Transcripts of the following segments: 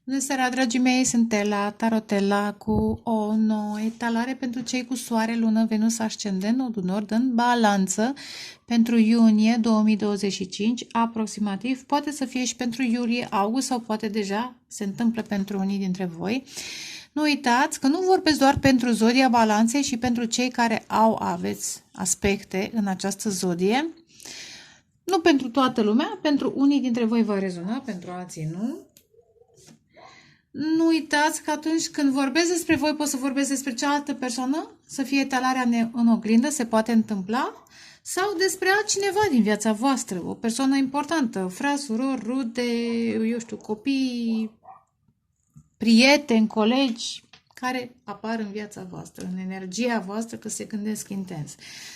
Bună seara, dragii mei! Sunt Ela, Tarotella, cu o nouă etalare pentru cei cu Soare, Lună, Venus, Ascendent, Nodul Nord în Balanță pentru iunie 2025, aproximativ. Poate să fie și pentru iulie, august sau poate deja se întâmplă pentru unii dintre voi. Nu uitați că nu vorbesc doar pentru zodia Balanței și pentru cei care aveți aspecte în această zodie. Nu pentru toată lumea, pentru unii dintre voi va rezona, pentru alții nu. Nu uitați că atunci când vorbesc despre voi, pot să vorbesc despre cealaltă persoană, să fie etalarea în oglindă, se poate întâmpla, sau despre altcineva din viața voastră, o persoană importantă, frați, surori, rude, eu știu, copii, prieteni, colegi, care apar în viața voastră, în energia voastră, că se gândesc intens.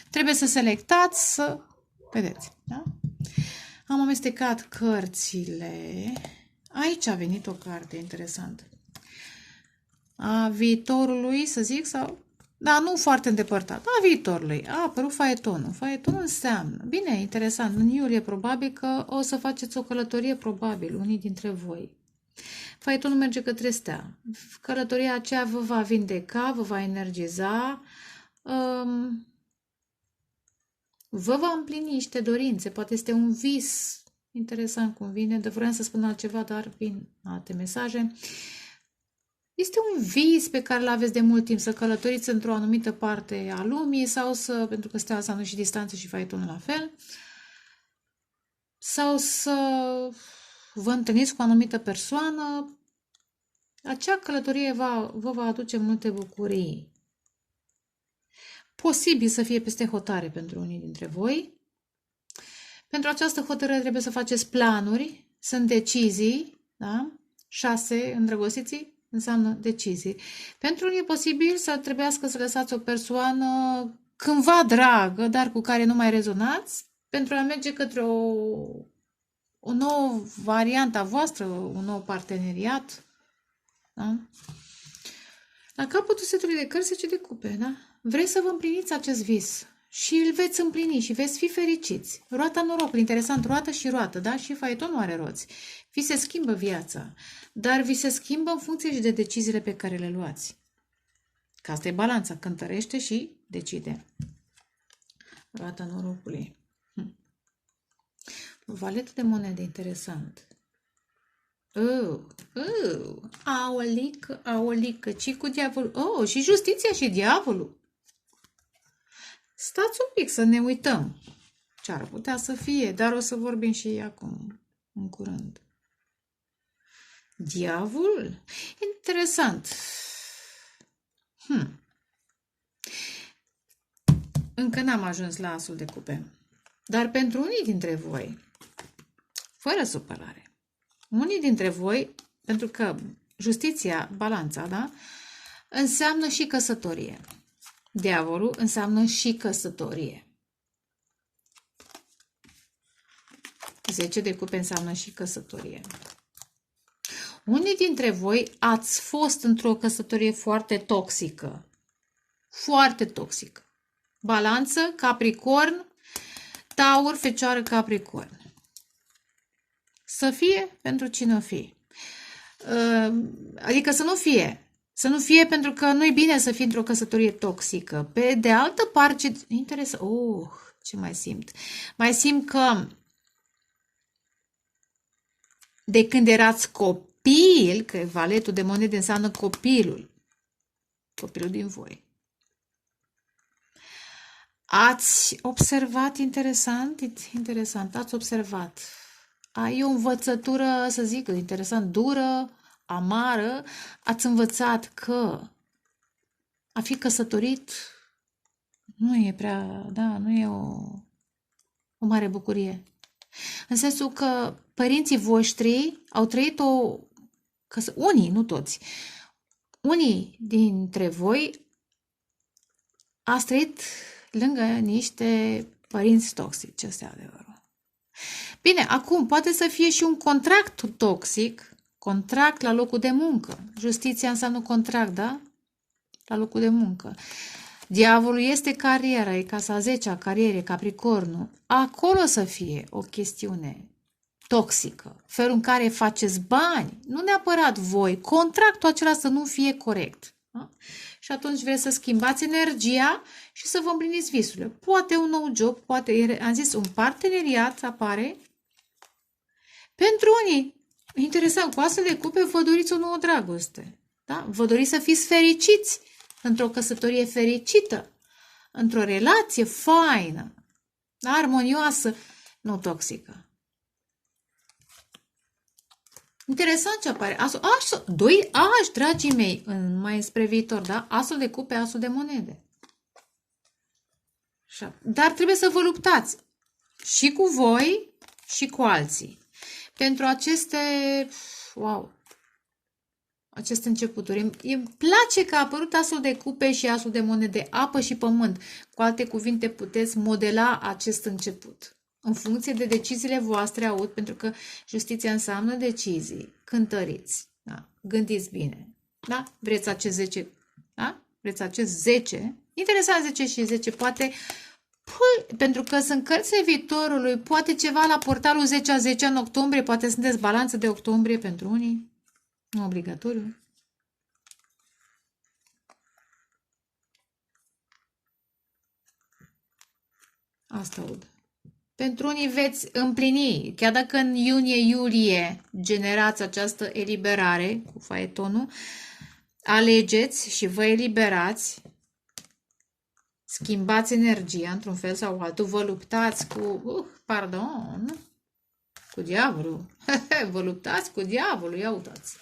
Trebuie să selectați, să vedeți. Da? Am amestecat cărțile. Aici a venit o carte interesantă. A viitorului, să zic, sau... Da, nu foarte îndepărtat. A viitorului. A apărut faetonul. Faetonul înseamnă... Bine, interesant. În iulie probabil că o să faceți o călătorie, probabil, unii dintre voi. Faetonul merge către stea. Călătoria aceea vă va vindeca, vă va energiza, vă va împlini niște dorințe. Poate este un vis interesant cum vine, de vreau să spun altceva, dar vin alte mesaje. Este un vis pe care îl aveți de mult timp, să călătoriți într-o anumită parte a lumii sau să, pentru că stea înseamnă și distanță și faetonul la fel, sau să vă întâlniți cu o anumită persoană. Acea călătorie vă va aduce multe bucurii. Posibil să fie peste hotare pentru unii dintre voi. Pentru această hotărâre trebuie să faceți planuri, sunt decizii, da? 6, îndrăgostiții, înseamnă decizii. Pentru unii e posibil să trebuiască să lăsați o persoană cândva dragă, dar cu care nu mai rezonați, pentru a merge către o nouă variantă a voastră, un nou parteneriat. Da? La capătul setului de cărți se de cupe, da? Vreți să vă împliniți acest vis și îl veți împlini și veți fi fericiți. Roata norocului, interesant, roată și roată, da? Și faetonul are roți. Vi se schimbă viața, dar vi se schimbă în funcție și de deciziile pe care le luați. Că asta e balanța, cântărește și decide. Roata norocului. Valetul de monede, interesant. Aolică, aolică, ci cu diavolul. Oh, și justiția și diavolul. Stați un pic să ne uităm ce ar putea să fie, dar o să vorbim și acum, în curând. Diavolul? Interesant. Încă n-am ajuns la asul de cupe. Dar pentru unii dintre voi, fără supărare, unii dintre voi, pentru că justiția, balanța, da, înseamnă și căsătorie. Diavolul înseamnă și căsătorie. 10 de cupe înseamnă și căsătorie. Unii dintre voi ați fost într-o căsătorie foarte toxică. Foarte toxică. Balanță, Capricorn, Taur, Fecioară, Capricorn. Să fie pentru cine o fie. Adică să nu fie. Să nu fie pentru că nu e bine să fii într-o căsătorie toxică. Pe de altă parte, interesant. Ce mai simt? Mai simt că de când erați copil, că valetul de monede înseamnă copilul din voi. Ați observat, interesant, ați observat. Ai o învățătură, să zic, interesant, dură, amară, ați învățat că a fi căsătorit nu e prea, da, nu e o mare bucurie. În sensul că părinții voștri au trăit unii, nu toți, unii dintre voi ați trăit lângă niște părinți toxici, ăsta e adevărul. Bine, acum poate să fie și un contract toxic, contract la locul de muncă. Justiția înseamnă contract, da? La locul de muncă. Diavolul este cariera, e casa 10-a, cariere, Capricornul. Acolo să fie o chestiune toxică, felul în care faceți bani, nu neapărat voi, contractul acela să nu fie corect. Da? Și atunci vreți să schimbați energia și să vă împliniți visurile. Poate un nou job, poate, am zis, un parteneriat apare. Pentru unii, interesant, cu astfel de cupe vă doriți o nouă dragoste. Da? Vă doriți să fiți fericiți într-o căsătorie fericită, într-o relație faină, armonioasă, nu toxică. Interesant ce apare. Doi ași, dragii mei, mai spre viitor, da? Asul de cupe, asul de monede. Dar trebuie să vă luptați și cu voi și cu alții. Pentru aceste, aceste începuturi. Îmi place că a apărut asul de cupe și asul de monede, apă și pământ. Cu alte cuvinte, puteți modela acest început. În funcție de deciziile voastre, aud, pentru că justiția înseamnă decizii. Cântăriți. Da? Gândiți bine. Da? Vreți acest 10? Da? Vreți acest 10? Interesant 10 și 10. Poate, pentru că sunt cărțile viitorului, poate ceva la portalul 10 a 10 în octombrie, poate sunteți balanță de octombrie pentru unii. Nu obligatoriu. Asta aud. Pentru unii veți împlini, chiar dacă în iunie-iulie generați această eliberare cu faetonul, alegeți și vă eliberați, schimbați energia într-un fel sau altul, vă luptați cu diavolul. Vă luptați cu diavolul, ia uitați.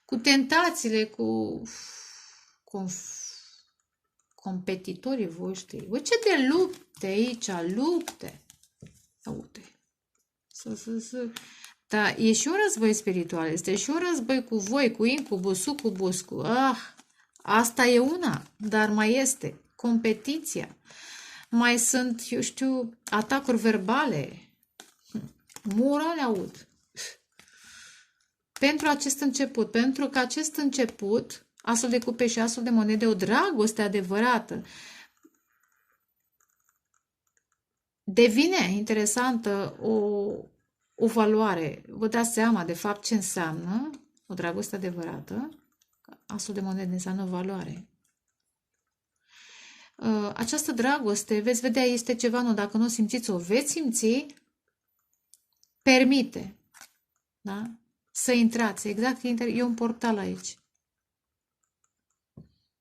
Cu tentațiile, cu competitorii voștri. Voi ce de lupte aici, lupte. Uite. Da, e și un război spiritual, este și un război cu voi, cu incubus, sucubus, cu... asta e una, dar mai este competiția. Mai sunt, eu știu, atacuri verbale. Morale aud. Pentru acest început, pentru că acest început, asul de cupe și asul de monede, o dragoste adevărată, devine interesantă o valoare. Vă dați seama de fapt ce înseamnă o dragoste adevărată. Asul de monede înseamnă valoare. Această dragoste, veți vedea, este ceva, nu, dacă nu o simțiți, o veți simți, permite, da? Să intrați, exact, e un portal aici.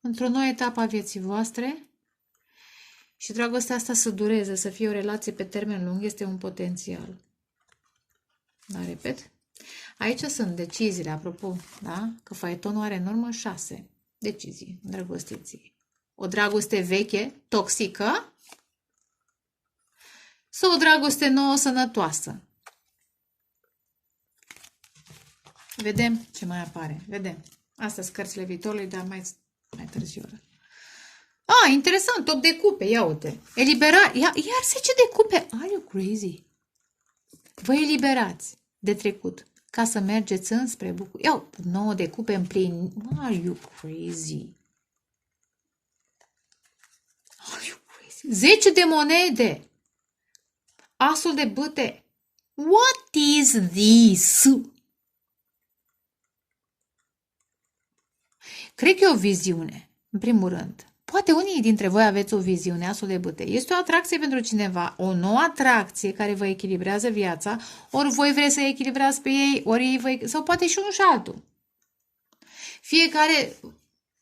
Într-o nouă etapă a vieții voastre. Și dragostea asta să dureze, să fie o relație pe termen lung, este un potențial. Da, repet. Aici sunt deciziile, apropo, da? Că faetonul are în urmă 6 decizii îndrăgostiții. O dragoste veche, toxică, sau o dragoste nouă, sănătoasă. Vedem ce mai apare. Vedem. Astea sunt cărțile viitorului, dar mai târziu. Interesant, top de cupe, ia uite. Eliberare, iar 10 de cupe. Are you crazy? Vă eliberați de trecut ca să mergeți înspre bucurie. Iau, 9 de cupe în plin. Are you crazy? Are you crazy? 10 de monede. Asul de bâte. What is this? Cred că e o viziune, în primul rând. Poate unii dintre voi aveți o viziune, asul de bâte. Este o atracție pentru cineva, o nouă atracție care vă echilibrează viața, ori voi vreți să echilibrați pe ei, ori ei vă... sau poate și unul și altul. Fiecare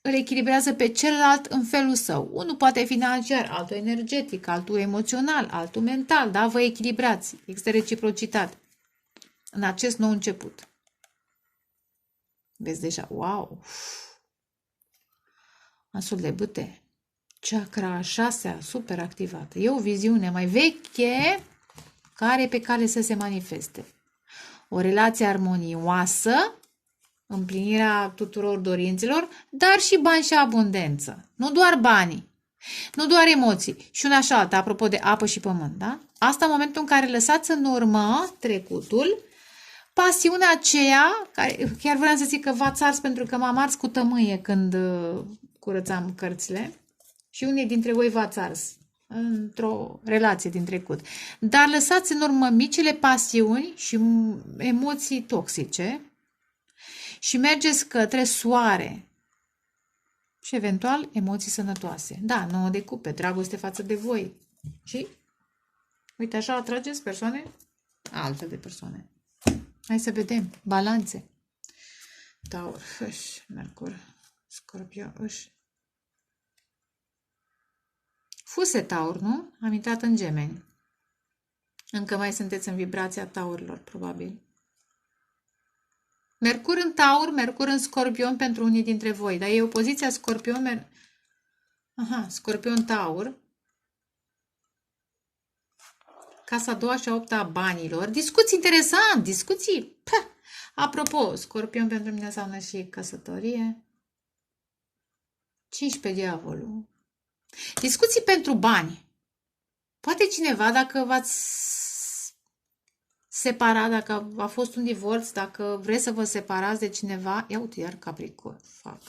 îl echilibrează pe celălalt în felul său. Unul poate financiar, altul energetic, altul emoțional, altul mental, da? Vă echilibrați. Există reciprocitate în acest nou început. Vezi deja, wow! Asul de bâte, chakra a 6-a, super activată. E o viziune mai veche care e pe cale să se manifeste. O relație armonioasă, împlinirea tuturor dorințelor, dar și bani și abundență. Nu doar banii, nu doar emoții. Și una și alta, apropo de apă și pământ, da? Asta în momentul în care lăsați în urmă trecutul, pasiunea aceea, care chiar vreau să zic că v-ați ars pentru că m-am ars cu tămâie când curățam cărțile și unii dintre voi v-ați ars. într-o relație din trecut. Dar lăsați în urmă micile pasiuni și emoții toxice și mergeți către soare și eventual emoții sănătoase. Da, 9 de cupe, dragoste față de voi. Și uite, așa atrageți persoane, altfel de persoane. Hai să vedem. Balanțe. Taur, Mercur, Scorpio, Fuse Taur, nu? Am intrat în Gemeni. Încă mai sunteți în vibrația Taurilor, probabil. Mercur în Taur, Mercur în Scorpion pentru unii dintre voi. Dar e opoziția Scorpion, Scorpion Taur. Casa a doua și a opta a banilor. Discuții interesant, discuții. Apropo, Scorpion pentru mine înseamnă și căsătorie. 15 diavolul. Discuții pentru bani. Poate cineva, dacă v-ați separat, dacă a fost un divorț, dacă vreți să vă separați de cineva, ia uite, iar Capricorn, fac.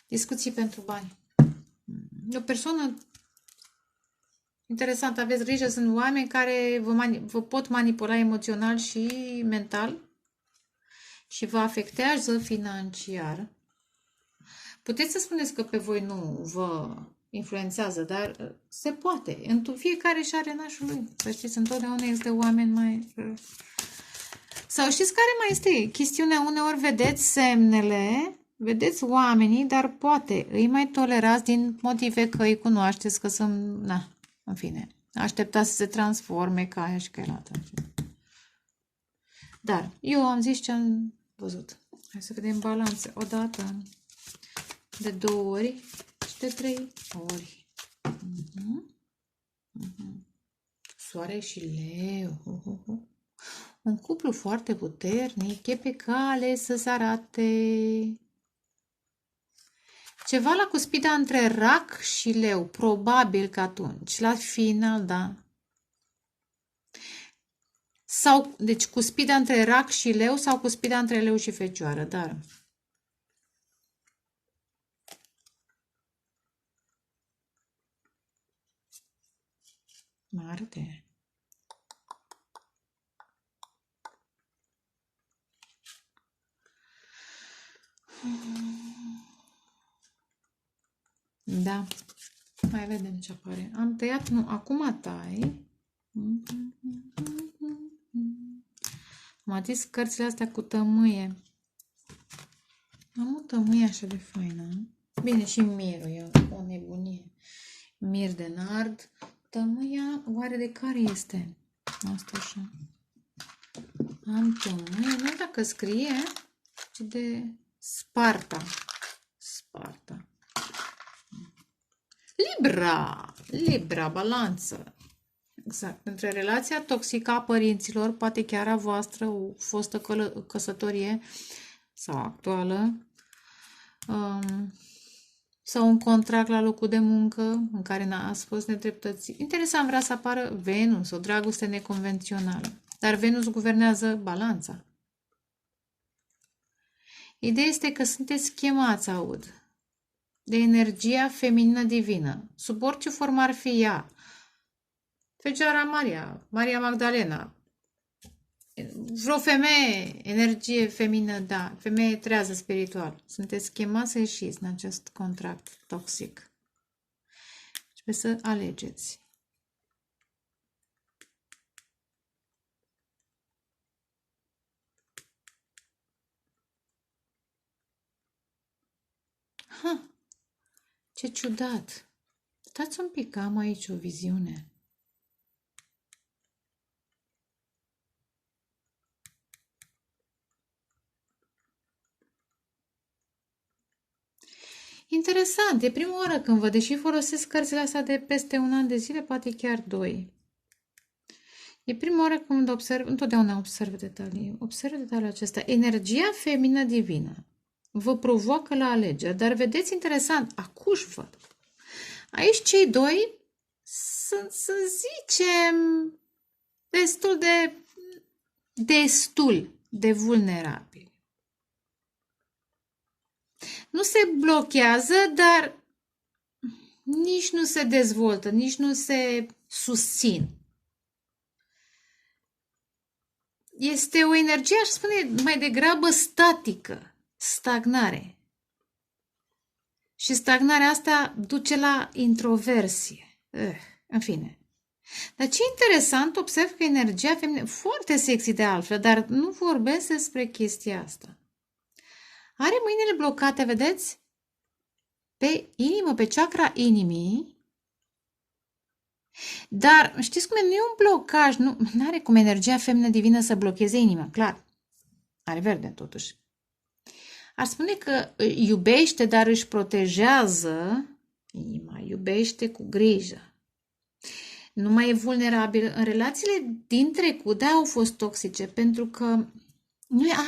Discuții pentru bani. O persoană interesantă, aveți grijă, sunt oameni care vă pot manipula emoțional și mental și vă afectează financiar. Puteți să spuneți că pe voi nu vă influențează, dar se poate. Fiecare și are nașul lui. Să știți, întotdeauna este oameni mai... Sau știți care mai este chestiunea? Uneori vedeți semnele, vedeți oamenii, dar poate îi mai tolerați din motive că îi cunoașteți, că sunt... Na, în fine. Așteptați să se transforme ca aia și ca elată. Dar eu am zis ce am văzut. Hai să vedem balanțe. O dată, de 2 ori și de 3 ori. Soare și leu. Un cuplu foarte puternic e pe cale să se arate. Ceva la cuspida între rac și leu. Probabil că atunci, la final, da. Sau, deci, cuspida între rac și leu sau cuspida între leu și fecioară, dar... Marte. Da. Mai vedem ce apare. Am tăiat, nu, acum tai. Am atins cărțile astea cu tămâie. Am o tămâie așa de faină. Bine, și mirul, e o nebunie. Mir de nard. Tămâia, oare de care este? Asta așa. Am tămâie, nu dacă scrie, ci de Sparta. Sparta. Libra, balanță. Exact. Între relația toxică a părinților, poate chiar a voastră, o fostă căsătorie sau actuală, sau un contract la locul de muncă în care ați fost nedreptățit. Interesant, vrea să apară Venus, o dragoste neconvențională. Dar Venus guvernează balanța. Ideea este că sunteți chemați, aud, de energia feminină divină, sub orice formă ar fi ea. Fecioara Maria, Maria Magdalena, vreo femeie, energie feminină, da, femeie trează spiritual. Sunteți chemați să ieșiți în acest contract toxic. Trebuie să alegeți. Ce ciudat! Stați un pic, am aici o viziune. Interesant, e prima oară când văd, deși folosesc cărțile astea de peste un an de zile, poate chiar 2. E prima oară când observ, întotdeauna observ detalii. Observ detaliile acestea. Energia feminină divină vă provoacă la alegeri, dar vedeți interesant, acuși văd. Aici cei doi sunt, să zicem, destul de vulnerabili. Nu se blochează, dar nici nu se dezvoltă, nici nu se susțin. Este o energie, aș spune, mai degrabă statică, stagnare. Și stagnarea asta duce la introversie. În fine. Dar ce interesant, observ că energia feminină, foarte sexy de altfel, dar nu vorbesc despre chestia asta. Are mâinile blocate, vedeți? Pe inimă, pe chakra inimii. Dar știți cum e? Nu e un blocaj, nu are cum energia feminină divină să blocheze inima, clar. Are verde, totuși. Ar spune că iubește, dar își protejează inima, iubește cu grijă. Nu mai e vulnerabil. În relațiile din trecut, au fost toxice, pentru că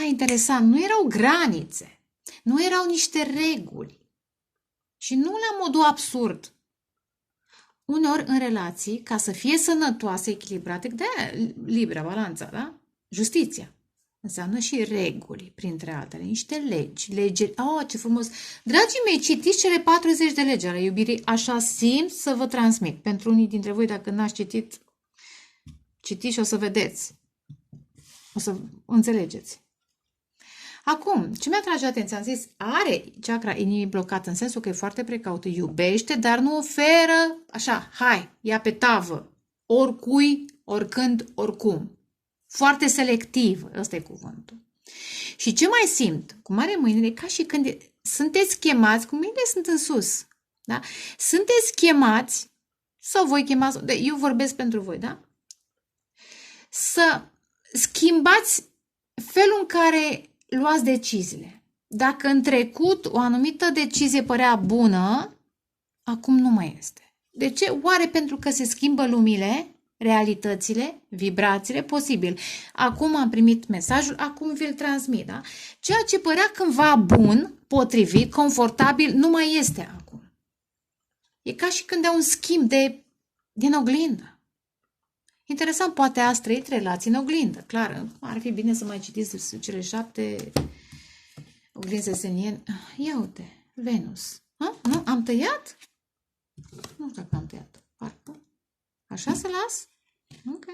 interesant, nu erau granițe, nu erau niște reguli. Și nu la modul absurd. Uneori în relații, ca să fie sănătoase, echilibrate, de-aia libera, balanța, da? Justiția. Înseamnă și reguli, printre altele, niște legi. Ce frumos! Dragii mei, citiți cele 40 de legi ale iubirii, așa simt să vă transmit. Pentru unii dintre voi, dacă n-ați citit, citiți și o să vedeți. O să înțelegeți. Acum, ce mi-a trage atenția? Am zis, are chakra inimii blocat în sensul că e foarte precaută, iubește, dar nu oferă, așa, hai, ia pe tavă, oricui, oricând, oricum. Foarte selectiv, ăsta e cuvântul. Și ce mai simt? Cum are mâinile, ca și când sunteți chemați, cu mâinile sunt în sus, da? Sunteți chemați, sau voi chemați, eu vorbesc pentru voi, da? Să schimbați felul în care luați deciziile. Dacă în trecut o anumită decizie părea bună, acum nu mai este. De ce? Oare pentru că se schimbă lumile, realitățile, vibrațiile? Posibil. Acum am primit mesajul, acum vi-l transmit. Da? Ceea ce părea cândva bun, potrivit, confortabil, nu mai este acum. E ca și când e un schimb din oglindă. Interesant, poate ați trăit relații în oglindă. Clar, ar fi bine să mai citiți cele 7 oglinzi seniene. Ia uite, Venus. Nu? Am tăiat? Nu știu dacă am tăiat. Parcă. Așa se las? Ok.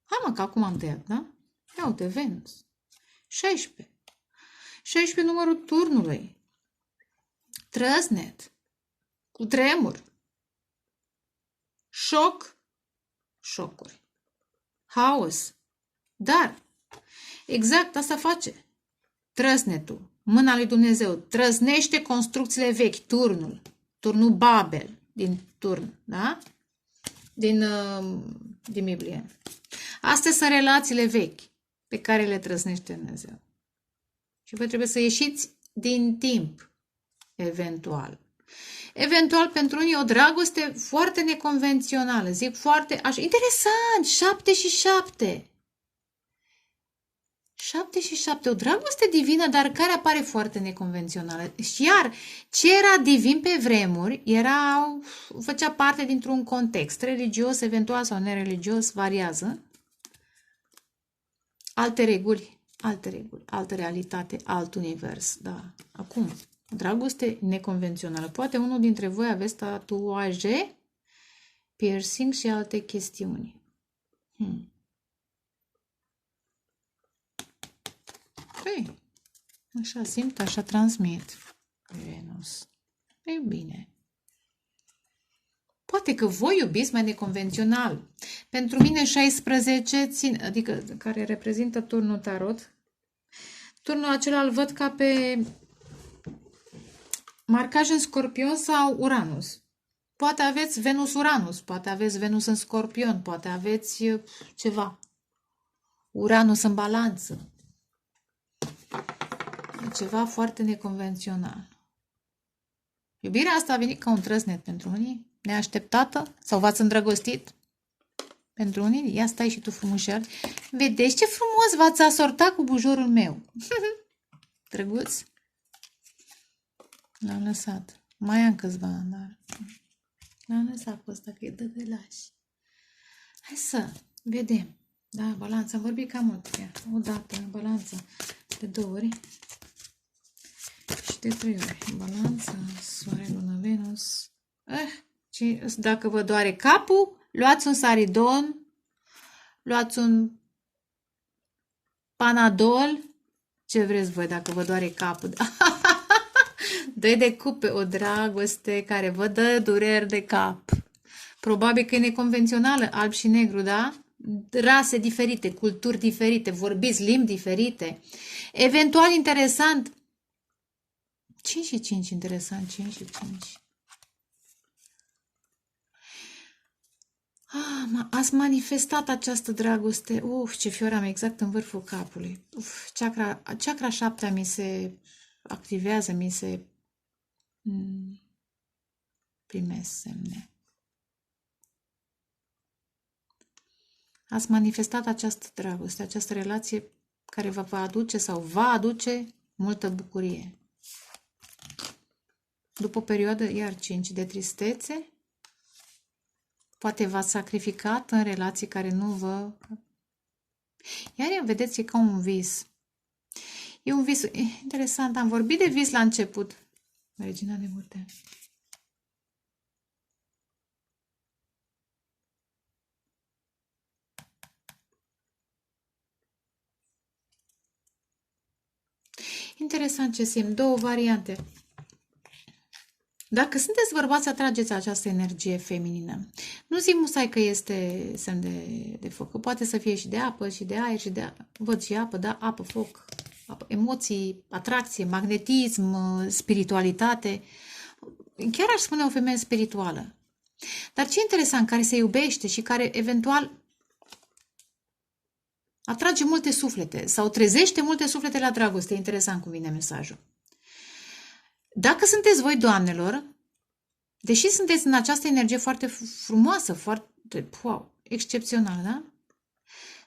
Hai mă, că acum am tăiat, da? Ia uite, Venus. 16. 16 numărul turnului. Trăsnet. Cu tremur. Șocuri. Haos. Dar, exact asta face trăsnetul. Mâna lui Dumnezeu trăsnește construcțiile vechi, turnul Babel, din turn, da? Din Biblie. Astea sunt relațiile vechi pe care le trăsnește Dumnezeu. Și voi trebuie să ieșiți din timp, eventual. Eventual, pentru unii, o dragoste foarte neconvențională. Zic foarte așa. Interesant! 7 și 7. 7 și 7. O dragoste divină, dar care apare foarte neconvențională. Și iar, ce era divin pe vremuri, făcea parte dintr-un context religios, eventual sau nereligios, variază. Alte reguli, altă realitate, alt univers. Da. Acum, dragoste neconvențională. Poate unul dintre voi aveți tatuaje, piercing și alte chestiuni. Păi, așa simt, așa transmit. Venus. E bine. Poate că voi iubiți mai neconvențional. Pentru mine 16, adică care reprezintă turnul tarot, turnul acela îl văd ca pe marcaj în Scorpion sau Uranus. Poate aveți Venus-Uranus, poate aveți Venus în Scorpion, poate aveți ceva. Uranus în Balanță. Ceva foarte neconvențional. Iubirea asta a venit ca un trăsnet pentru unii, neașteptată, sau v-ați îndrăgostit pentru unii. Ia stai și tu frumușel. Vedeți ce frumos v-ați asortat cu bujorul meu. Drăguț. L-am lăsat. Mai am câțiva, dar l-am lăsat pe ăsta că e de lași. Hai să vedem. Da, balanța. Am vorbit cam mult. Ia, o dată în balanță. De 2 ori. Și de 3 ori. Balanța, Soare, Lună, Venus. Dacă vă doare capul, luați un Saridon, luați un Panadol, ce vreți voi dacă vă doare capul. Dă-i de cupe o dragoste care vă dă dureri de cap. Probabil că e neconvențională, alb și negru, da? Rase diferite, culturi diferite, vorbiți limbi diferite. Eventual interesant. 5 și 5, interesant, 5 și 5. Ați manifestat această dragoste. Ce fior am exact în vârful capului. Chakra 7 mi se activează, mi se primesc semne. Ați manifestat această dragoste, această relație care vă va aduce sau va aduce multă bucurie. După o perioadă, iar 5 de tristețe, poate v-ați sacrificat în relații care nu vă... Iar vedeți, e ca un vis. E un vis interesant. Am vorbit de vis la început. Regina de Bute. Interesant ce simt. Două variante. Dacă sunteți bărbați, atrageți această energie feminină. Nu zic musai că este semn de foc. Poate să fie și de apă, și de aer, și de... Văd și apă, da? Apă, foc. Apă, emoții, atracție, magnetism, spiritualitate. Chiar aș spune o femeie spirituală. Dar ce interesant, care se iubește și care eventual atrage multe suflete sau trezește multe suflete la dragoste. Interesant cum vine mesajul. Dacă sunteți voi, doamnelor, deși sunteți în această energie foarte frumoasă, foarte, wow, excepțională, da?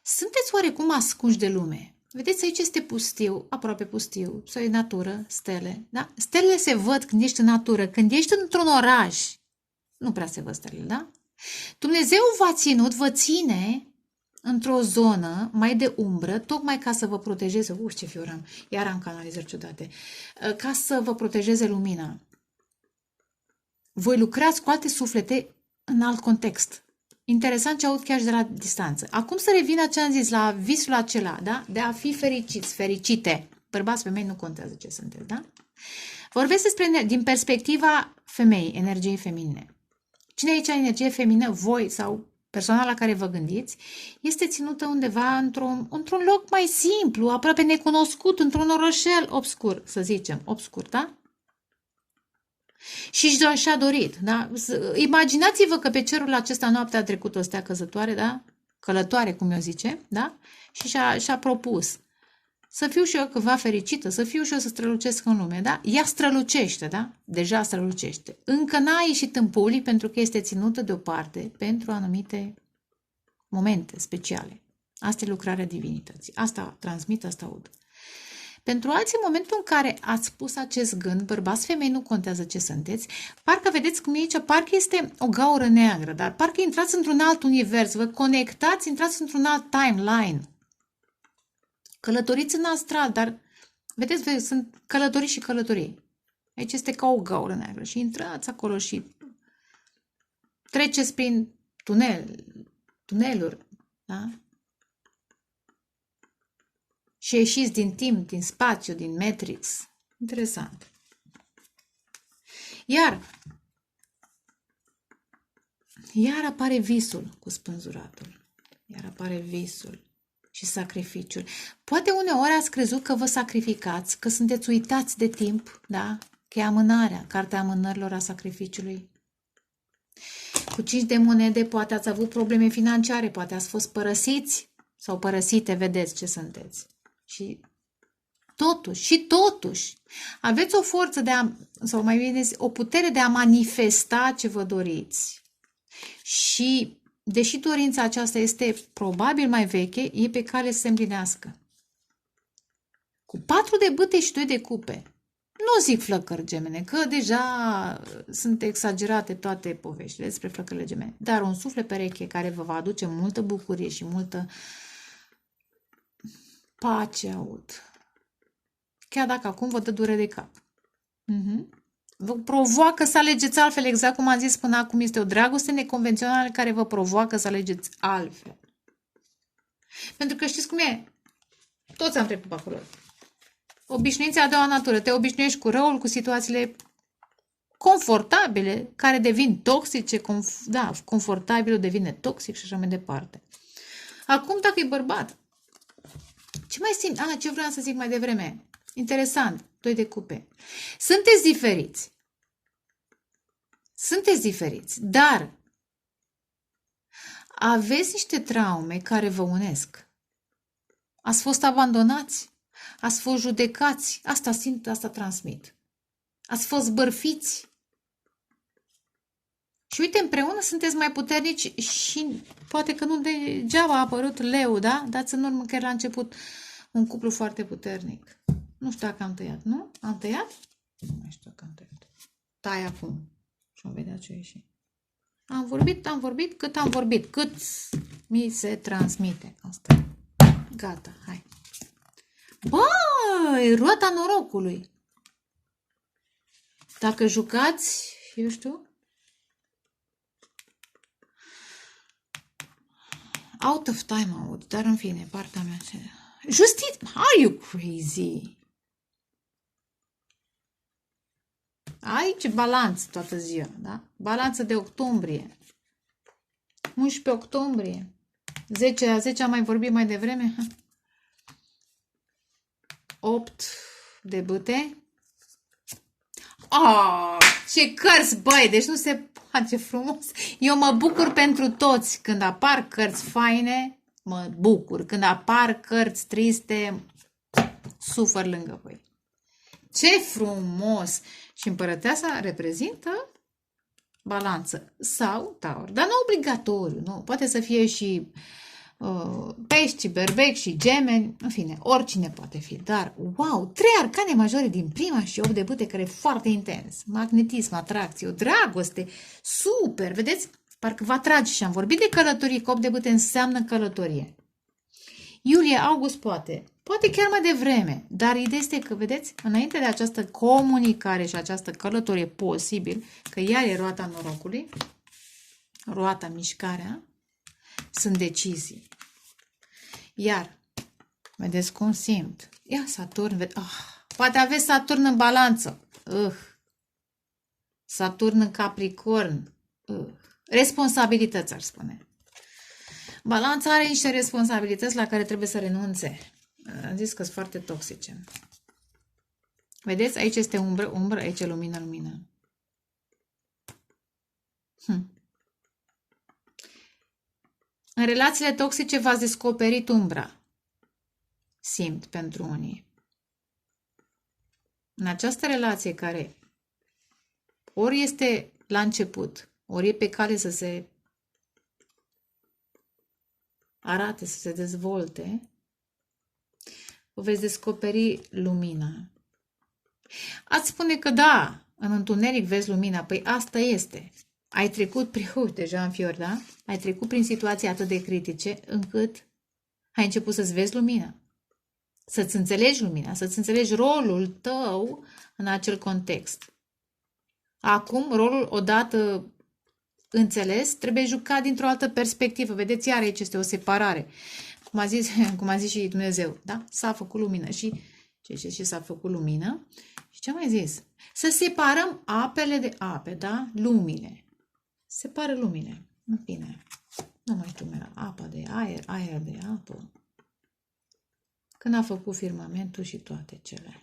Sunteți oarecum ascunși de lume. Vedeți, aici este pustiu, aproape pustiu, sau e natură, stele, da? Stelele se văd când ești în natură, când ești într-un oraș, nu prea se văd stelele, da? Dumnezeu vă ține într-o zonă mai de umbră, tocmai ca să vă protejeze, ce fioram, iar am canalizări ciudate, ca să vă protejeze lumina. Voi lucrați cu alte suflete în alt context. Interesant ce aud chiar și de la distanță. Acum să revin la ce am zis, la visul acela, da? De a fi fericiți, fericite. Bărbați, femei, nu contează ce sunteți, da? Vorbesc despre, din perspectiva femeii, energiei feminine. Cine aici energie feminină, voi sau persoana la care vă gândiți, este ținută undeva într-un loc mai simplu, aproape necunoscut, într-un orășel obscur, să zicem, obscur, da? Și și-a dorit, da? Imaginați-vă că pe cerul acesta noaptea a trecut o stea căzătoare, da? Călătoare, cum eu zice, da? Și și-a propus să fiu și eu cândva fericită, să fiu și eu să strălucesc în lume, da? Ea strălucește, da? Deja strălucește. Încă n-a ieșit în public pentru că este ținută deoparte pentru anumite momente speciale. Asta e lucrarea divinității. Asta transmit, asta aud. Pentru alții, în momentul în care ați spus acest gând, bărbați, femei, nu contează ce sunteți, parcă vedeți cum e aici, parcă este o gaură neagră, dar parcă intrați într-un alt univers, vă conectați, intrați într-un alt timeline. Călătoriți în astral, dar vedeți, sunt călătorii și călătorii. Aici este ca o gaură neagră și intrați acolo și treceți prin tuneluri, da? Și ieșiți din timp, din spațiu, din Matrix. Interesant. Iar apare visul cu spânzuratul. Iar apare visul și sacrificiul. Poate uneori ați crezut că vă sacrificați, că sunteți uitați de timp, da? Că e amânarea, cartea amânărilor a sacrificiului. Cu 5 de monede poate ați avut probleme financiare, poate ați fost părăsiți sau părăsite, vedeți ce sunteți. Și totuși, aveți o forță sau mai bine zis, o putere de a manifesta ce vă doriți. Și, deși dorința aceasta este probabil mai veche, e pe cale să se împlinească. Cu 4 de bâte și 2 de cupe. Nu zic flăcări gemene, că deja sunt exagerate toate poveștile despre flăcările gemene, dar un suflet pereche care vă va aduce multă bucurie și multă pace aud. Chiar dacă acum vă dă durere de cap. Vă provoacă să alegeți altfel, exact cum am zis până acum, este o dragoste neconvențională care vă provoacă să alegeți altfel. Pentru că știți cum e? Toți am trecut pe acolo. Obișnuința a doua natură. Te obișnuiești cu răul, cu situațiile confortabile, care devin toxice, confortabilul devine toxic și așa mai departe. Acum, dacă e bărbat, ce mai simt? Ce vreau să zic mai devreme? Interesant, 2 de cupe. Sunteți diferiți. Sunteți diferiți, dar aveți niște traume care vă unesc. Ați fost abandonați, ați fost judecați, asta simt, asta transmit. Ați fost bărfiți. Și uite, împreună sunteți mai puternici și poate că nu degeaba a apărut leu, da? Dați în urmă chiar la început un cuplu foarte puternic. Nu știu dacă am tăiat, nu? Am tăiat? Nu mai știu dacă am tăiat. Tai acum. Și am vedea ce ieși. Am vorbit, cât am vorbit. Cât mi se transmite. Asta. Gata, hai. Băi, roata norocului. Dacă jucați, eu știu, out of time-out, dar în fine, partea mea. Justiție, are you crazy? Aici balanță toată ziua, da? Balanță de octombrie. 11 octombrie. 10 am mai vorbit mai devreme. 8 de bâte. Ce cărți, băi, deci nu se poate frumos. Eu mă bucur pentru toți. Când apar cărți faine, mă bucur. Când apar cărți triste, sufăr lângă voi. Ce frumos! Și împărăteasa reprezintă balanță sau taur. Dar nu obligatoriu, nu. Poate să fie și pești, berbec și gemeni, în fine, oricine poate fi. Dar, wow, 3 arcane majore din prima și 8 de bâte care e foarte intens. Magnetism, atracție, o dragoste, super, vedeți? Parcă vă atrage și am vorbit de călătorie, că 8 de bâte înseamnă călătorie. Iulie, august poate chiar mai devreme, dar ideea este că, vedeți, înainte de această comunicare și această călătorie posibil, că ea e roata norocului, roata, mișcarea, sunt decizii. Iar, vedeți cum simt? Ia Saturn, poate aveți Saturn în balanță. Saturn în Capricorn. Responsabilități, ar spune. Balanța are niște responsabilități la care trebuie să renunțe. Am zis că sunt foarte toxice. Vedeți? Aici este umbră, aici e lumină. În relațiile toxice v-ați descoperit umbra. Simt pentru unii. În această relație care ori este la început, ori e pe cale să se arate, să se dezvolte, vă veți descoperi lumina. Ați spune că da, în întuneric vezi lumina. Păi asta este. Ai trecut prin, deja în fior, da? Ai trecut prin situații atât de critice încât ai început să-ți vezi lumina. Să-ți înțelegi lumina, să-ți înțelegi rolul tău în acel context. Acum, rolul odată înțeles, trebuie jucat dintr-o altă perspectivă. Vedeți, iar aici este o separare. Cum a zis și Dumnezeu, da? S-a făcut lumină și ce s-a făcut lumină. Și ce mai zis? Să separăm apele de ape, da? Lumile. Separă lumile. În fine. Nu mai știu, era apa de aer, aer de apă. Când a făcut firmamentul și toate cele.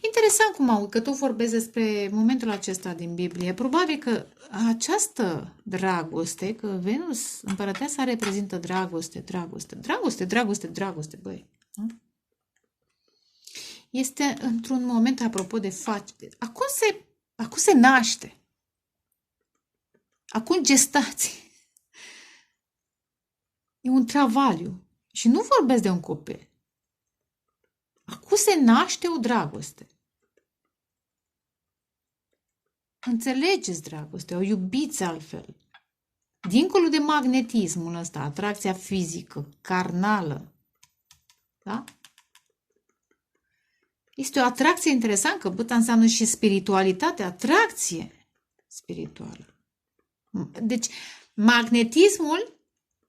Interesant cum aud că tu vorbești despre momentul acesta din Biblie. Probabil că această dragoste, că Venus, împărăteasa, reprezintă dragoste, băi. Este într-un moment, apropo de acum se naște. Acum gestați. E un travaliu. Și nu vorbesc de un copil. Acum se naște o dragoste. Înțelegeți dragoste, o iubiți altfel. Dincolo de magnetismul ăsta, atracția fizică, carnală. Da? Este o atracție interesantă, că băta înseamnă și spiritualitate, atracție spirituală. Deci, magnetismul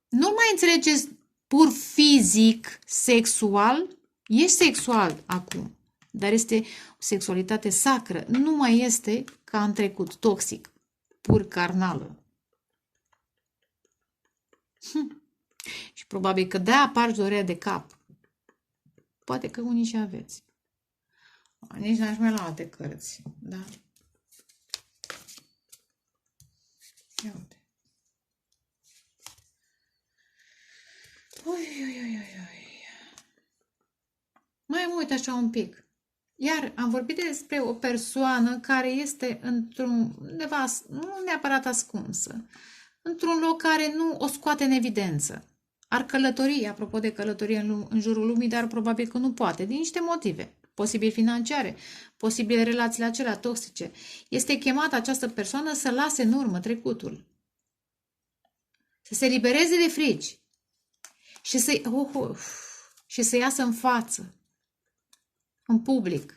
nu mai înțelegeți pur fizic, sexual, e sexual acum, dar este o sexualitate sacră, nu mai este ca în trecut, toxic, pur carnală. Și probabil că de-aia apar durerea de cap. Poate că unii și aveți. Nici n-aș mai lua alte cărți, da? Ia uite. Ui. Mai mă uit așa un pic. Iar am vorbit despre o persoană care este într-un, undeva, nu neapărat ascunsă, într-un loc care nu o scoate în evidență. Ar călători, apropo de călătorie în jurul lumii, dar probabil că nu poate, din niște motive. Posibil financiare, posibil relațiile acelea toxice. Este chemată această persoană să lase în urmă trecutul. Să se libereze de frici. Și să iasă în față. În public.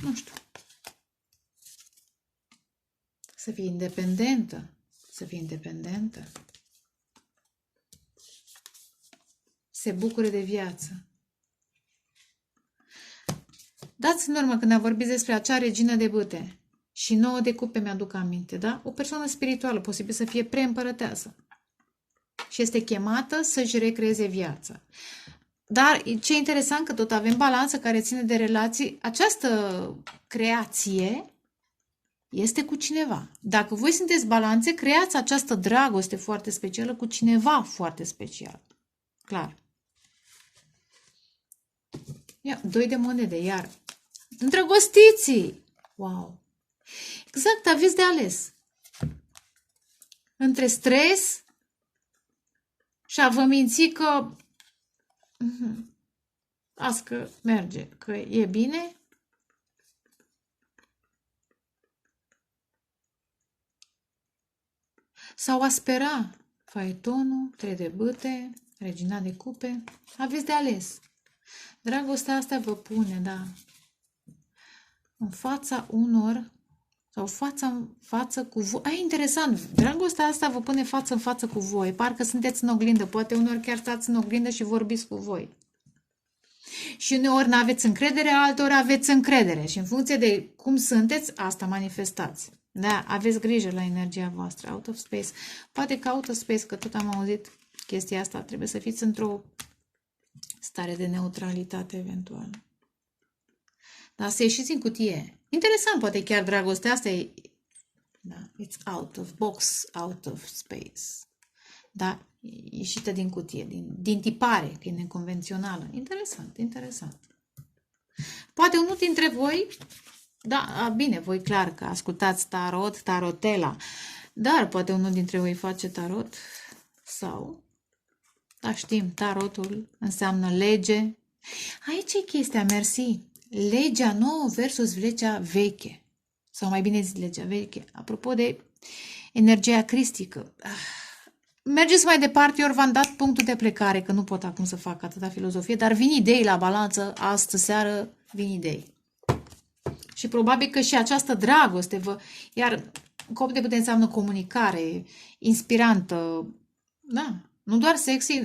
Nu știu. Să fie independentă. Să fie independentă. Se bucure de viață. Dați în urmă când am vorbit despre acea regină de bâte și 9 de cupe mi-aduc aminte, da? O persoană spirituală, posibil să fie preîmpărăteasă. Și este chemată să-și recreeze viața. Dar ce e interesant că tot avem balanță care ține de relații. Această creație este cu cineva. Dacă voi sunteți balanțe, creați această dragoste foarte specială cu cineva foarte special. Clar. Ia, 2 de monede, iar. Îndrăgostiții! Wow! Exact, aveți de ales. Între stres și a vă minți că las că merge, că e bine. Sau a spera. Faetonul, 3 de bâte, regina de cupe. Aveți de ales. Dragostea asta vă pune, da, în fața unor, sau fața în față cu voi. Ai, interesant, dragostea asta vă pune față în față cu voi. Parcă sunteți în oglindă, poate uneori chiar stați în oglindă și vorbiți cu voi. Și uneori nu aveți încredere, alteori aveți încredere. Și în funcție de cum sunteți, asta manifestați. Da, aveți grijă la energia voastră. Out of space. Poate că out of space, că tot am auzit chestia asta, trebuie să fiți într-o stare de neutralitate eventual. Dar să ieșiți în cutie. Interesant, poate chiar dragostea asta e, da, it's out of box, out of space. Da, ieșită din cutie, din tipare, că e neconvențională. Interesant, interesant. Poate unul dintre voi, da, bine, voi clar că ascultați tarot, tarotela, dar poate unul dintre voi face tarot sau, da, știm, tarotul înseamnă lege. Aici e chestia, mersi. Legea nouă versus legea veche. Sau mai bine zis, legea veche. Apropo de energia cristică. Mergeți mai departe, ori v-am dat punctul de plecare, că nu pot acum să fac atâta filozofie, dar vin idei la balanță, astă seară vin idei. Și probabil că și această dragoste vă... Iar cop de putere înseamnă comunicare, inspirantă, da, nu doar sexy,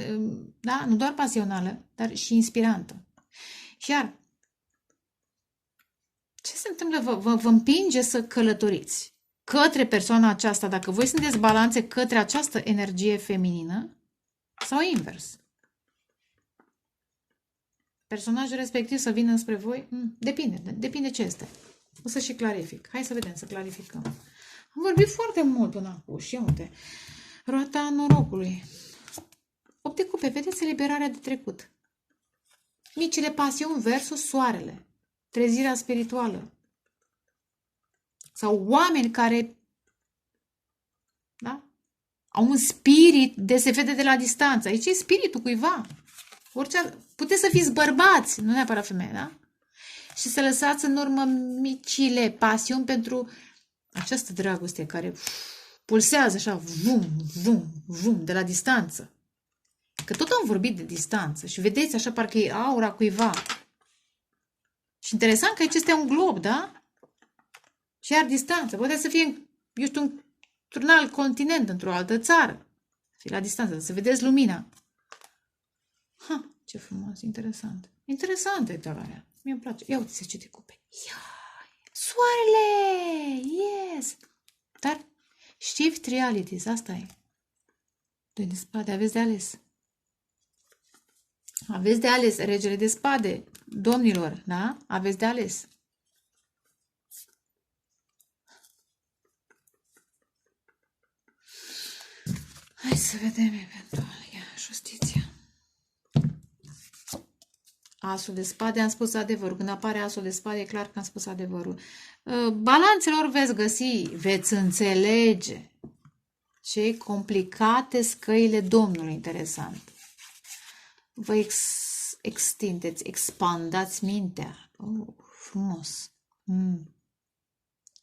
da, nu doar pasională, dar și inspirantă. Și iar ce se întâmplă? Vă împinge să călătoriți către persoana aceasta, dacă voi sunteți balanțe, către această energie feminină sau invers. Personajul respectiv să vină spre voi? Depinde ce este. O să și clarific. Hai să vedem, să clarificăm. Am vorbit foarte mult până acum și uite. Roata norocului. 8 de cupe, vedeți eliberarea de trecut. Micile pasiuni versus soarele. Trezirea spirituală. Sau oameni care, da, au un spirit de se vede de la distanță. Aici e spiritul cuiva. Orice, puteți să fiți bărbați, nu neapărat femeie, da? Și să lăsați în urmă micile pasiuni pentru această dragoste care pulsează așa, vum, vum, vum, de la distanță. Că tot am vorbit de distanță și vedeți așa parcă e aura cuiva. Și interesant că aici este un glob, da? Și iar distanță. Poate să fie, eu știu, într-un alt continent, într-o altă țară. Să fie la distanță, să vedeți lumina. Ha, ce frumos, interesant. Interesantă etalarea. Mie îmi place. Ia uite ce decupe. Ia, soarele! Yes! Dar shift realities, asta e. Doi de spade, aveți de ales. Aveți de ales, regele de spade, domnilor, da? Aveți de ales. Hai să vedem eventual. Ia, justiția. Asul de spade, am spus adevărul. Când apare asul de spade, e clar că am spus adevărul. Balanțelor veți găsi, veți înțelege ce complicate scăile Domnului, interesant. Vă extindeți, expandați mintea. Frumos.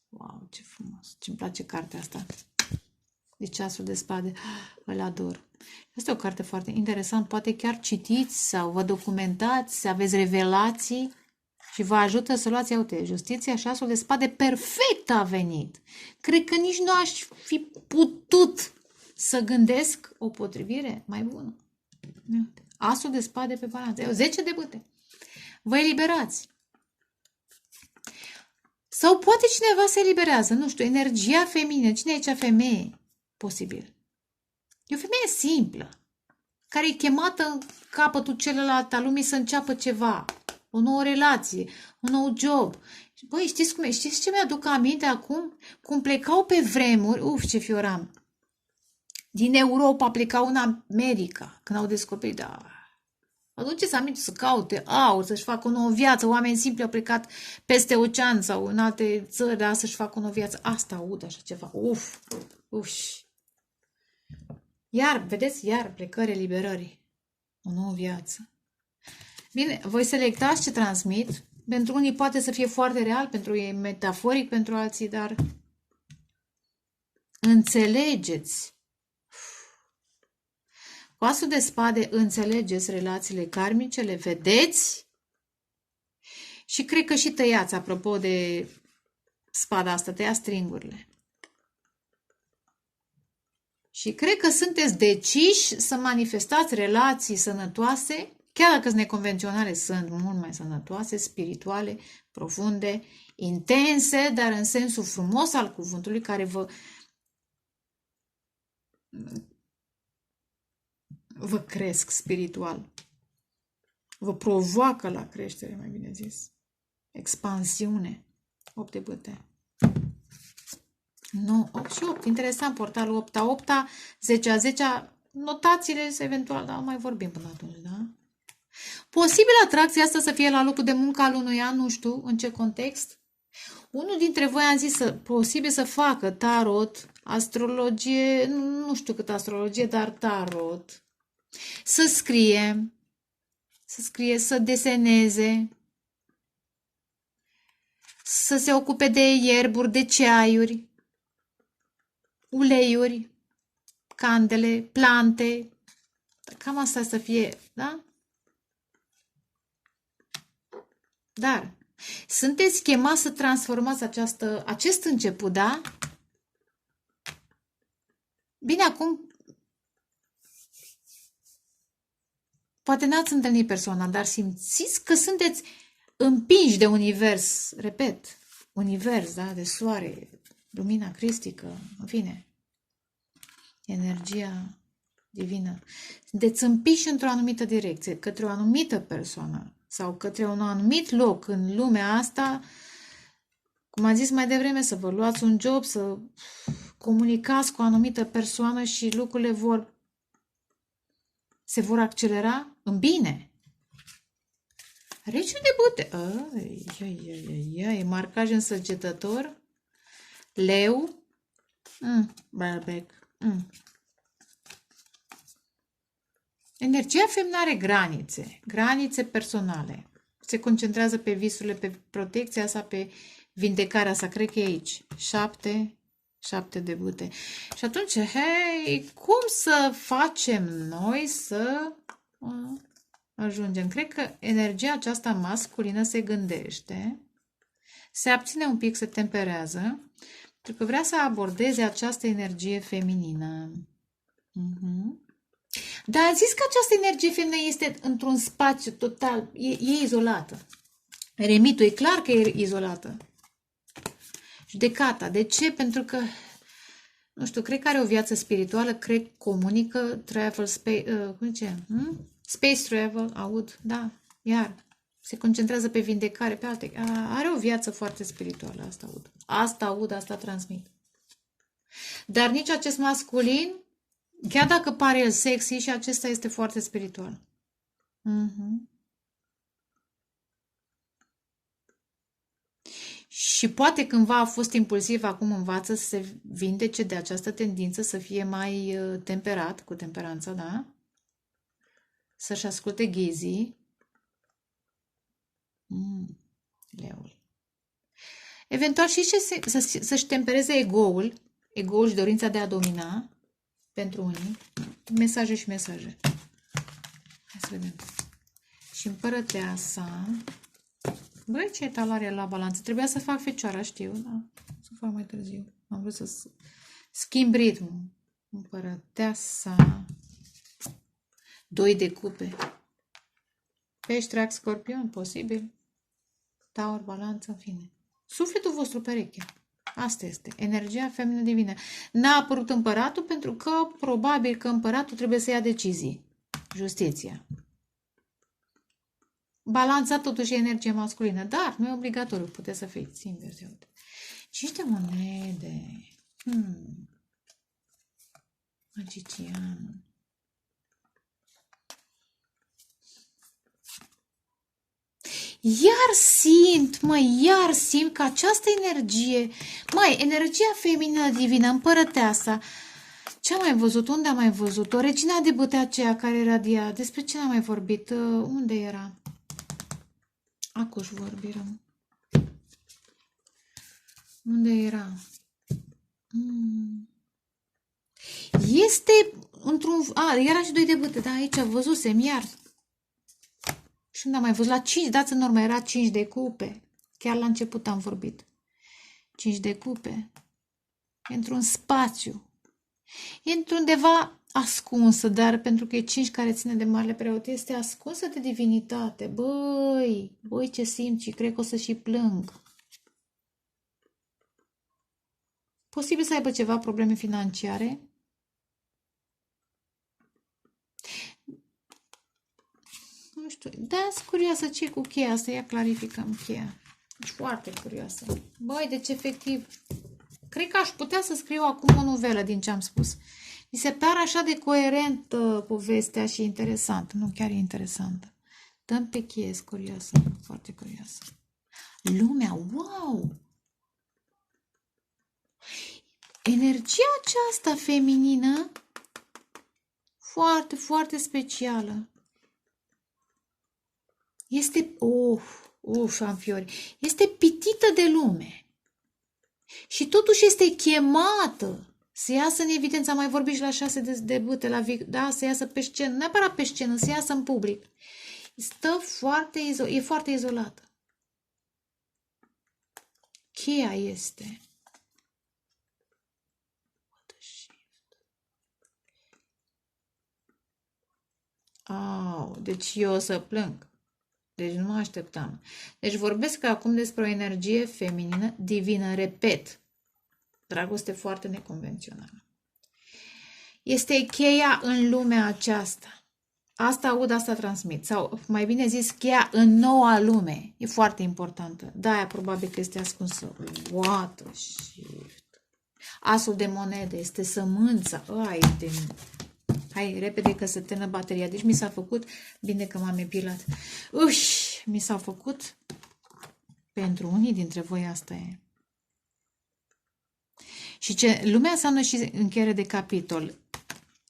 Wow, ce frumos. Ce-mi place cartea asta. De ceasul de spade. Îl ador. Este o carte foarte interesantă. Poate chiar citiți sau vă documentați, să aveți revelații și vă ajută să luați, uite, justiția și asul de spade perfect a venit. Cred că nici nu aș fi putut să gândesc o potrivire mai bună. Asul de spade pe balanță. 10 de bâte. Vă eliberați. Sau poate cineva se eliberează, nu știu, energia feminină. Cine e acea femeie? Posibil. E o femeie simplă, care e chemată în capătul celălalt al lumii să înceapă ceva. O nouă relație, un nou job. Băi, știți cum e? Știți ce mi-aduc aminte acum? Cum plecau pe vremuri, ce fioram. Din Europa plecau în America, când au descoperit, da. Aduceți aminte să caute aur, să-și facă o nouă viață. Oameni simpli au plecat peste ocean sau în alte țări, da, să-și facă o nouă viață. Asta aud așa ceva. Uf. Iar, vedeți, iar plecări, eliberări. O nouă viață. Bine, voi selectați ce transmit. Pentru unii poate să fie foarte real, pentru ei metaforic, pentru alții, dar înțelegeți. Cu asul de spade înțelegeți relațiile karmice, le vedeți și cred că și tăiați, apropo de spada asta, tăiați stringurile. Și cred că sunteți deciși să manifestați relații sănătoase, chiar dacă sunt neconvenționale, sunt mult mai sănătoase, spirituale, profunde, intense, dar în sensul frumos al cuvântului, care vă cresc spiritual. Vă provoacă la creștere, mai bine zis. Expansiune. 8 de bâte. 9, 8 și 8. Interesant, portalul 8 a 8, 10 a 10, notațiile, eventual, dar mai vorbim până atunci, da? Posibil atracția asta să fie la locul de muncă al unui an, nu știu în ce context. Unul dintre voi am zis posibil să facă tarot, astrologie, nu știu cât astrologie, dar tarot. Să scrie, să deseneze, să se ocupe de ierburi, de ceaiuri, uleiuri, candele, plante. Cam asta să fie, da? Dar sunteți chemați să transformați acest început, da? Bine, acum poate n-ați întâlnit persoana, dar simțiți că sunteți împinși de univers, repet, univers, da, de soare, lumina cristică, în fine, energia divină. Sunteți împiși într-o anumită direcție, către o anumită persoană sau către un anumit loc în lumea asta, cum am zis mai devreme, să vă luați un job, să comunicați cu o anumită persoană și lucrurile se vor accelera în bine. Reciul de bâte. Ai, marcaj însăgetător. Leu. Berbec. Energia feminină are granițe. Granițe personale. Se concentrează pe visurile, pe protecția sa, pe vindecarea sa. Cred că e aici. 7. 7 de bâte. Și atunci, hei, cum să facem noi să ajungem? Cred că energia aceasta masculină se gândește, se abține un pic, se temperează, pentru că vrea să abordeze această energie feminină. Dar a zis că această energie feminină este într-un spațiu total, e izolată. Remitul e clar că e izolată. Judecata. De ce? Pentru că, nu știu, cred că are o viață spirituală, cred comunică, travel, space travel, aud, da, iar. Se concentrează pe vindecare, pe alte. Are o viață foarte spirituală, asta aud. Asta aud, asta transmit. Dar nici acest masculin, chiar dacă pare el sexy, și acesta este foarte spiritual. Și poate cândva a fost impulsiv, acum învață să se vindece de această tendință, să fie mai temperat, cu temperanța, da? Să-și asculte ghizii. Leul. Eventual și să-și tempereze egoul și dorința de a domina pentru unii. Mesaje și mesaje. Hai să vedem. Și împărăteasa. Băi, ce etalare la balanță. Trebuia să fac fecioara, știu, da? Să fac mai târziu. Am vrut să schimb ritmul. Împărăteasa. 2 de cupe. Pești, rac, scorpion, posibil. Taur, balanță, în fine. Sufletul vostru pereche. Asta este. Energia feminină divină. N-a apărut împăratul pentru că probabil că împăratul trebuie să ia decizii. Justiția. Balanța totuși e energie masculină, dar nu e obligatoriu, puteți să fiți invers. 5 de monede. Magician. Iar simt că această energie, energia feminină divină, împărăteasa, ce am mai văzut? Unde am mai văzut-o? Regina de bâte aceea care radia. Despre ce am mai vorbit? Unde era? Acuși vorbim. Unde era? Este într-un... era și 2 de bâte, dar aici văzusem iar. Și unde am mai văzut? La 5, dați în urmă, era 5 de cupe. Chiar la început am vorbit. 5 de cupe. Într-un spațiu. E într-undeva ascunsă, dar pentru că e 5 care ține de Marele Preot, este ascunsă de divinitate. Băi, ce simt și cred că o să și plâng. Posibil să aibă ceva probleme financiare. Nu știu, da, sunt curioasă ce cu cheia asta, ia clarificăm cheia. Deci foarte curioasă. Băi, deci efectiv, cred că aș putea să scriu acum o novelă din ce am spus. Mi se pare așa de coerentă povestea și interesantă. Nu, chiar e interesantă. Dăm pe cheie, sunt curioasă, foarte curioasă. Lumea, wow! Energia aceasta feminină, foarte, foarte specială. Este, Șanfiori, este pitită de lume. Și totuși este chemată să iasă în evidență. Am mai vorbit și la 6 de bâte, da, să iasă pe scenă, neapărat pe scenă, să iasă în public. E foarte izolată. Cheia este... Deci eu o să plâng. Deci nu mă așteptam. Deci vorbesc acum despre o energie feminină divină, repet. Dragoste foarte neconvențională. Este cheia în lumea aceasta. Asta aud, asta transmit. Sau mai bine zis, cheia în noua lume. E foarte importantă. De-aia probabil că este ascunsă. What a shift. Asul de monede este sămânța. Hai, repede că se termină bateria. Deci mi s-a făcut, bine că m-am epilat. Mi s-a făcut, pentru unii dintre voi asta e. Și ce lumea înseamnă și încheiere de capitol.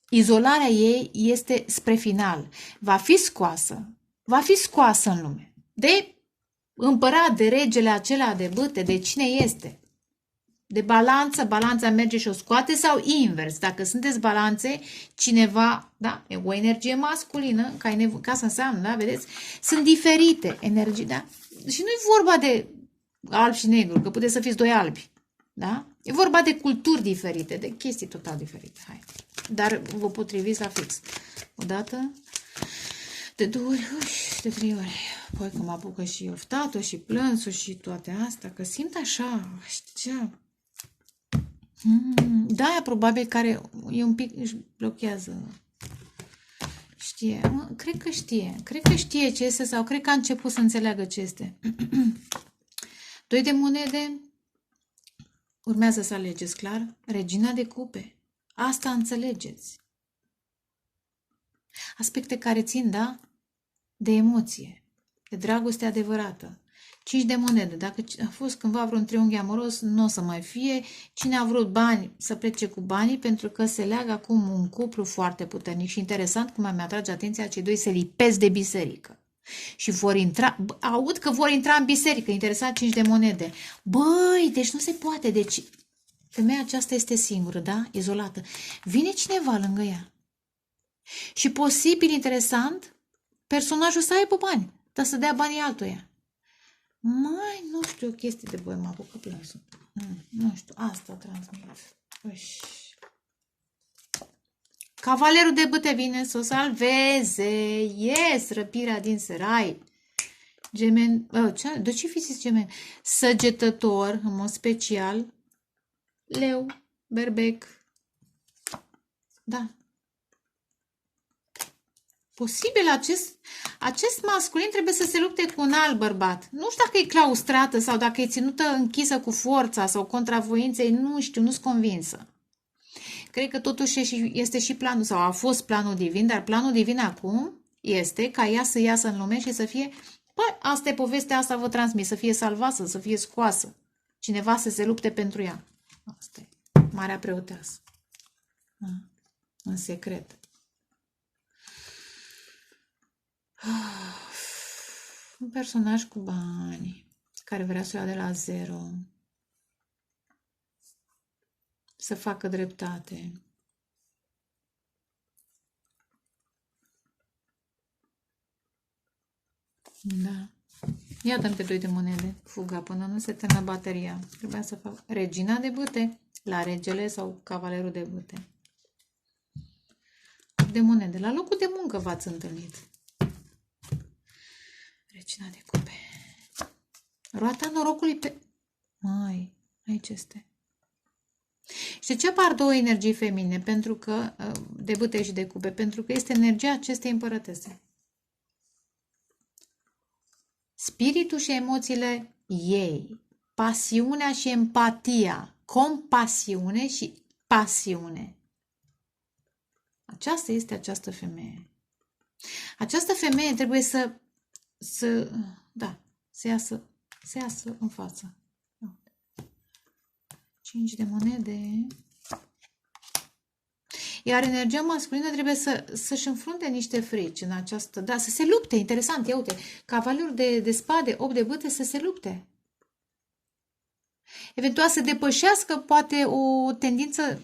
Izolarea ei este spre final. Va fi scoasă în lume. De împărat, de regele acela de bâte, de cine este. de balanță, balanța merge și o scoate sau invers. Dacă sunteți balanțe, cineva, da, e o energie masculină, ca să înseamnă, da, vedeți, sunt diferite energii, da? Și nu e vorba de alb și negru, că puteți să fiți doi albi, da? E vorba de culturi diferite, de chestii total diferite. Hai. Dar vă potriviți la fix. Odată, de 2 ori, de 3 ori. Păi că mă apucă și oftatul și plânsul și toate astea, că simt așa. Da, probabil care e un pic, își blochează. Știe, cred că știe ce este sau cred că a început să înțeleagă ce este. 2 de monede, urmează să alegeți, clar? Regina de cupe, asta înțelegeți. Aspecte care țin, da? De emoție, de dragoste adevărată. 5 de monede. Dacă a fost cândva vreun triunghi amoros, nu o să mai fie. Cine a vrut bani, să plece cu banii, pentru că se leagă acum un cuplu foarte puternic și interesant, cum mi atrage atenția, cei doi se lipesc de biserică. Și vor intra, aud că vor intra în biserică, interesant, 5 de monede. Băi, deci nu se poate, deci femeia aceasta este singură, da? Izolată. Vine cineva lângă ea. Și posibil, interesant, personajul să aibă bani, dar să dea banii altuia. Mai, nu știu, o chestie de băi, mă apucă plânsul. Nu știu, asta transmit. Cavalerul de bâte vine să o salveze. Yes, răpirea din serai. De ce fi zis gemen? Săgetător, în mod special. Leu, berbec. Da. Posibil acest masculin trebuie să se lupte cu un alt bărbat. Nu știu dacă e claustrată sau dacă e ținută închisă cu forța sau contra voinței, nu știu, nu-s convinsă. Cred că totuși este și planul, sau a fost planul divin, dar planul divin acum este ca ea să iasă în lume și să fie, păi, asta e povestea, asta vă transmit, să fie salvată, să fie scoasă. Cineva să se lupte pentru ea. Asta e. Marea preoteasă. În secret. Un personaj cu bani care vrea să o ia de la zero, să facă dreptate. Da. Ia dăm pe 2 de monede. Fuga până nu se termină bateria. Trebuia să fac regina de bâte la regele sau cavalerul de bâte. De monede. La locul de muncă v-ați întâlnit. Regina de cupe. Roata norocului pe... Mai, aici este. Și de ce apar 2 energii feminine? Pentru că, de bâte și de cupe, pentru că este energia acestei împărătese. Spiritul și emoțiile ei. Pasiunea și empatia. Compasiune și pasiune. Aceasta este această femeie. Această femeie trebuie să iasă în față. 5 de monede. Iar energia masculină trebuie să-și înfrunte niște frici în această... Da, să se lupte, interesant, ia uite, cavalerul de spade, 8 de bâte, să se lupte. Eventual să depășească poate o tendință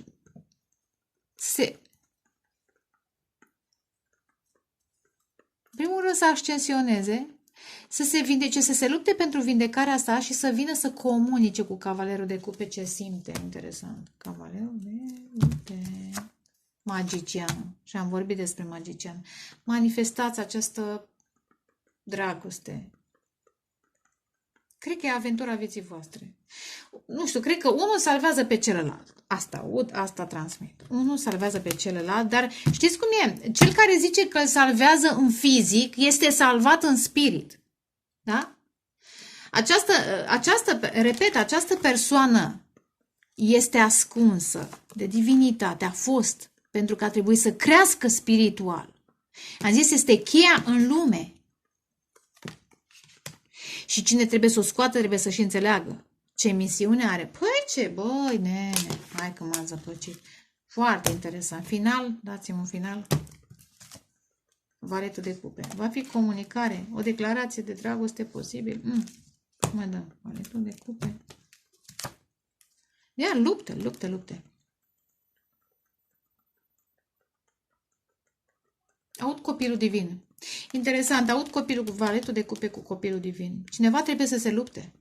în primul rând să ascensioneze, să se vindece, să se lupte pentru vindecarea sa și să vină să comunice cu cavalerul de cupe ce simte. Interesant. Cavalerul de cupe. Magician. Și am vorbit despre magician. Manifestați această dragoste. Cred că e aventura vieții voastre. Nu știu, cred că unul salvează pe celălalt. Asta aud, asta transmit. Unul salvează pe celălalt, dar știți cum e? Cel care zice că îl salvează în fizic este salvat în spirit. Da? Această persoană este ascunsă de divinitate, a fost, pentru că a trebuit să crească spiritual. Am zis, este cheia în lume. Și cine trebuie să o scoată, trebuie să și înțeleagă ce misiune are. Păi ce, băi, nene, hai că m-ați zăpăcit. Foarte interesant. Final, dați-mi un final. Valetul de cupe. Va fi comunicare, o declarație de dragoste posibil. Mă dăm valetul de cupe. Ia, lupte, lupte, lupte. Aud copilul divin. Interesant, aud copilul cu valetul de cupe cu copilul divin. Cineva trebuie să se lupte.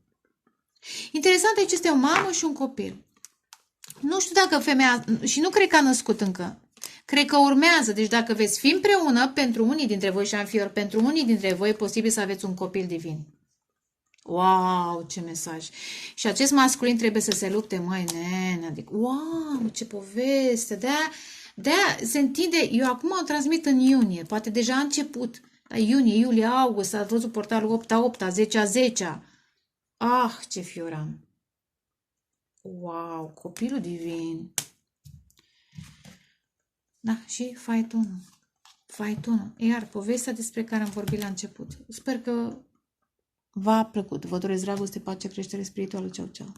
Interesant, aici este o mamă și un copil. Nu știu dacă femeia, și nu cred că a născut încă. Cred că urmează. Deci dacă veți fi împreună, pentru unii dintre voi, șanfior, pentru unii dintre voi e posibil să aveți un copil divin. Wow, ce mesaj! Și acest masculin trebuie să se lupte, măi, nene, adică, wow, ce poveste! De-aia se întinde, eu acum o transmit în iunie, poate deja a început, la iunie, iulie, august, a văzut portalul 8 a 10 a 10 Ah, ce fioram! Wow, copilul divin! Da, și faitonul. Faitonul. Iar povestea despre care am vorbit la început. Sper că v-a plăcut. Vă doresc dragoste, pace, creștere spirituală. Ceau, ceau.